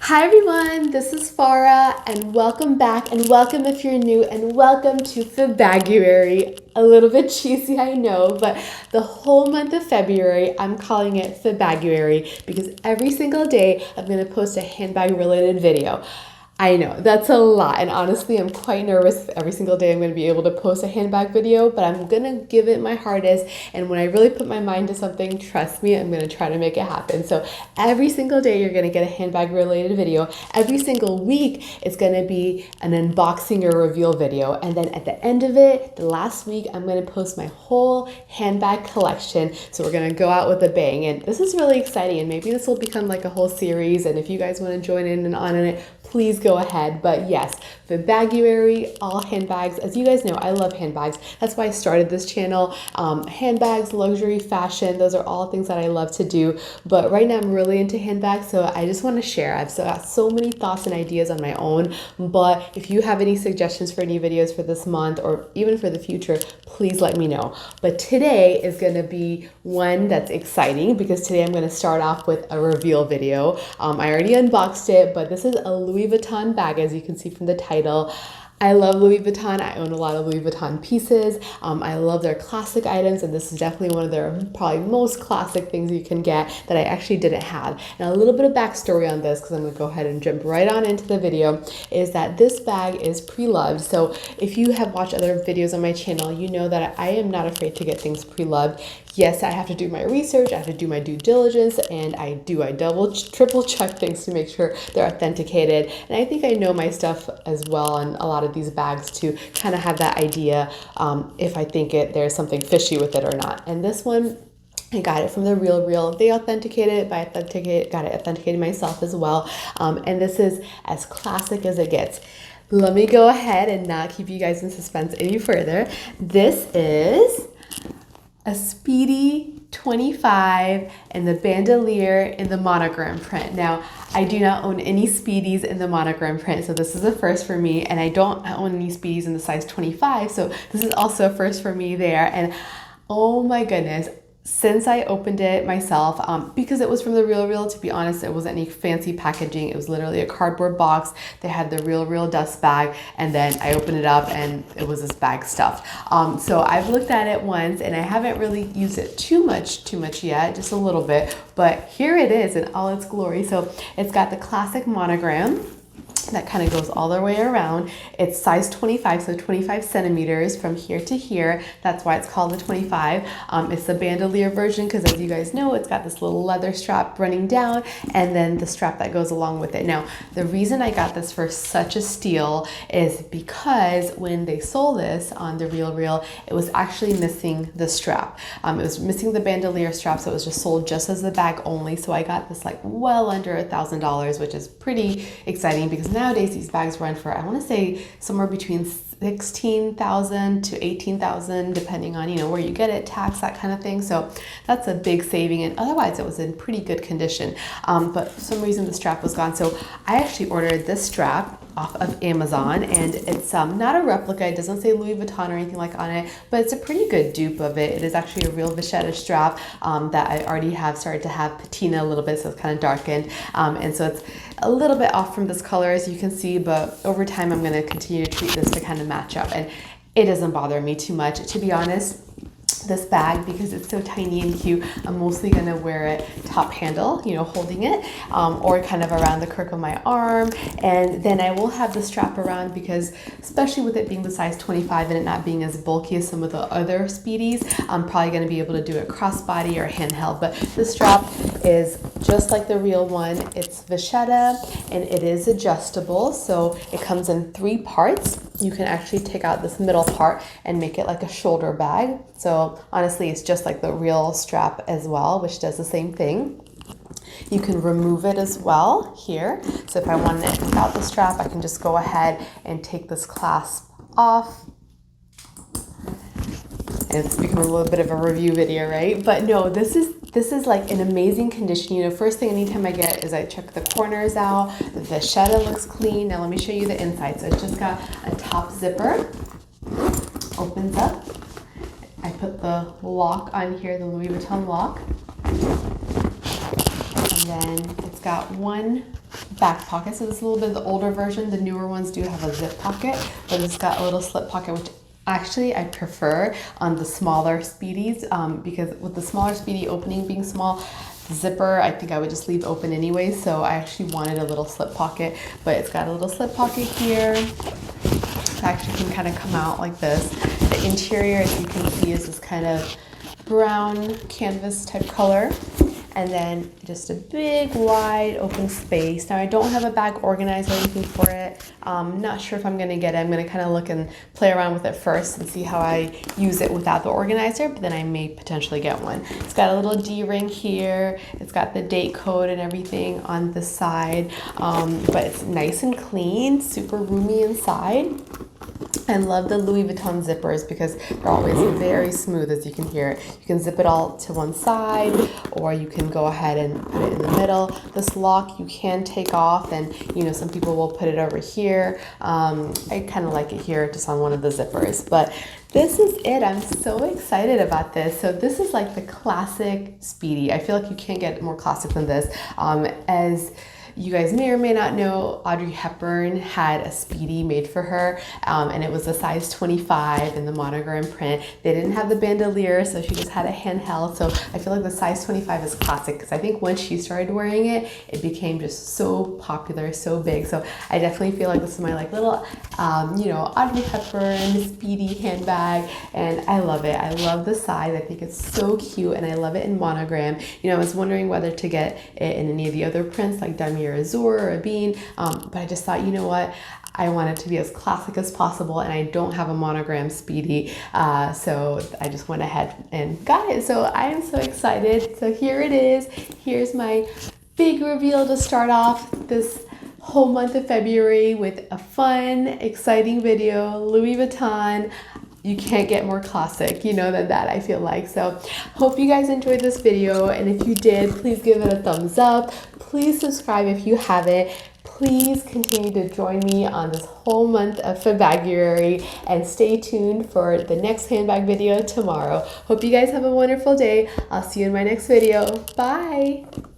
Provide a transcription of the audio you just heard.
Hi everyone, this is Farah and welcome back and welcome if you're new and welcome to FeBAGuary. A little bit cheesy, I know, but the whole month of February, I'm calling it FeBAGuary because every single day I'm going to post a handbag related video. I know, that's a lot, and honestly, I'm quite nervous if every single day I'm going to be able to post a handbag video, but I'm going to give it my hardest, and when I really put my mind to something, trust me, I'm going to try to make it happen. So every single day you're going to get a handbag related video. Every single week it's going to be an unboxing or reveal video, and then at the end of it, the last week, I'm going to post my whole handbag collection, so we're going to go out with a bang, and this is really exciting, and maybe this will become like a whole series, and if you guys want to join in and on it, please go ahead. But yes, FeBAGuary, all handbags. As you guys know, I love handbags. That's why I started this channel. Handbags, luxury, fashion, those are all things that I love to do. But right now I'm really into handbags, so I just want to share. I've got so many thoughts and ideas on my own, but if you have any suggestions for any videos for this month or even for the future, please let me know. But today is going to be one that's exciting because today I'm going to start off with a reveal video. I already unboxed it, but this is a Louis Vuitton bag, as you can see from the title. I love Louis Vuitton. I own a lot of Louis Vuitton pieces. I love their classic items, and this is definitely one of their probably most classic things you can get that I actually didn't have. Now, a little bit of backstory on this, because I'm going to go ahead and jump right on into the video, is that this bag is pre-loved. So if you have watched other videos on my channel, you know that I am not afraid to get things pre-loved. Yes, I have to do my research, I have to do my due diligence, and I double, triple check things to make sure they're authenticated. And I think I know my stuff as well on a lot of these bags to kind of have that idea if I think there's something fishy with it or not. And this one, I got it from the Real. They authenticated it, but I got it authenticated myself as well. And this is as classic as it gets. Let me go ahead and not keep you guys in suspense any further. This is a Speedy 25 and the bandolier in the monogram print. Now, I do not own any Speedies in the monogram print, so this is a first for me, and I don't own any Speedies in the size 25, so this is also a first for me there. And oh my goodness, since I opened it myself, because it was from the Real, to be honest, it wasn't any fancy packaging. It was literally a cardboard box. They had the Real dust bag, and then I opened it up and it was this bag stuffed. So I've looked at it once and I haven't really used it too much yet, just a little bit, but here it is in all its glory. So it's got the classic monogram that kind of goes all the way around. It's size 25, so 25 centimeters from here to here. That's why it's called the 25. It's the bandolier version because, as you guys know, it's got this little leather strap running down and then the strap that goes along with it. Now, the reason I got this for such a steal is because when they sold this on the Real, it was actually missing the strap. It was missing the bandolier strap, so it was just sold just as the bag only. So I got this like well under $1,000, which is pretty exciting because nowadays these bags run for, I want to say, somewhere between $16,000 to $18,000, depending on, where you get it, tax, that kind of thing. So that's a big saving, and otherwise it was in pretty good condition. But for some reason the strap was gone. So I actually ordered this strap off of Amazon, and it's not a replica. It doesn't say Louis Vuitton or anything like on it, but it's a pretty good dupe of it. It is actually a real vachetta strap that I already have started to have patina a little bit, so it's kind of darkened, and so it's a little bit off from this color, as you can see, but over time I'm going to continue to treat this to kind of match up, and it doesn't bother me too much, to be honest. This bag, because it's so tiny and cute, I'm mostly gonna wear it top handle, holding it, or kind of around the crook of my arm, and then I will have the strap around because, especially with it being the size 25 and it not being as bulky as some of the other Speedies, I'm probably gonna be able to do it crossbody or handheld. But the strap is just like the Real one. It's vachetta and it is adjustable, so it comes in 3 parts. You can actually take out this middle part and make it like a shoulder bag. So honestly, it's just like the Real strap as well, which does the same thing. You can remove it as well here. So if I wanted it without the strap, I can just go ahead and take this clasp off. And it's become a little bit of a review video, right? But no, this is like in amazing condition. First thing anytime I get is I check the corners out. The vachetta looks clean. Now let me show you the inside. So it's just got a top zipper, opens up. I put the lock on here, the Louis Vuitton lock. And then it's got one back pocket. So this is a little bit of the older version. The newer ones do have a zip pocket, but it's got a little slip pocket, which actually I prefer on the smaller Speedies, because with the smaller Speedy opening being small, the zipper I think I would just leave open anyway. So I actually wanted a little slip pocket, but it's got a little slip pocket here. It actually can kind of come out like this. The interior, as you can see, is this kind of brown canvas type color, and then just a big wide open space. Now I don't have a bag organizer or anything for it. Not sure if I'm gonna get it. I'm gonna kind of look and play around with it first and see how I use it without the organizer, but then I may potentially get one. It's got a little D-ring here. It's got the date code and everything on the side, but it's nice and clean, super roomy inside. I love the Louis Vuitton zippers because they're always very smooth, as you can hear. You can zip it all to one side, or you can go ahead and put it in the middle. This lock you can take off, and you know, some people will put it over here. I kind of like it here just on one of the zippers, but this is it. I'm so excited about this. So this is like the classic Speedy. I feel like you can't get more classic than this. As you guys may or may not know, Audrey Hepburn had a Speedy made for her, and it was a size 25 in the monogram print. They didn't have the bandolier, so she just had a handheld. So I feel like the size 25 is classic because I think once she started wearing it, it became just so popular, so big. So I definitely feel like this is my like little, you know, Audrey Hepburn Speedy handbag, and I love it. I love the size. I think it's so cute, and I love it in monogram. You know, I was wondering whether to get it in any of the other prints like Damier Azur or a bean, but I just thought, you know what, I want it to be as classic as possible, and I don't have a monogram Speedy, so I just went ahead and got it. So I am so excited. So here it is. Here's my big reveal to start off this whole month of February with a fun, exciting video. Louis Vuitton. You can't get more classic, you know, than that, I feel like. So hope you guys enjoyed this video, and if you did, please give it a thumbs up. Please subscribe if you haven't. Please continue to join me on this whole month of FeBAGuary, and stay tuned for the next handbag video tomorrow. Hope you guys have a wonderful day. I'll see you in my next video. Bye!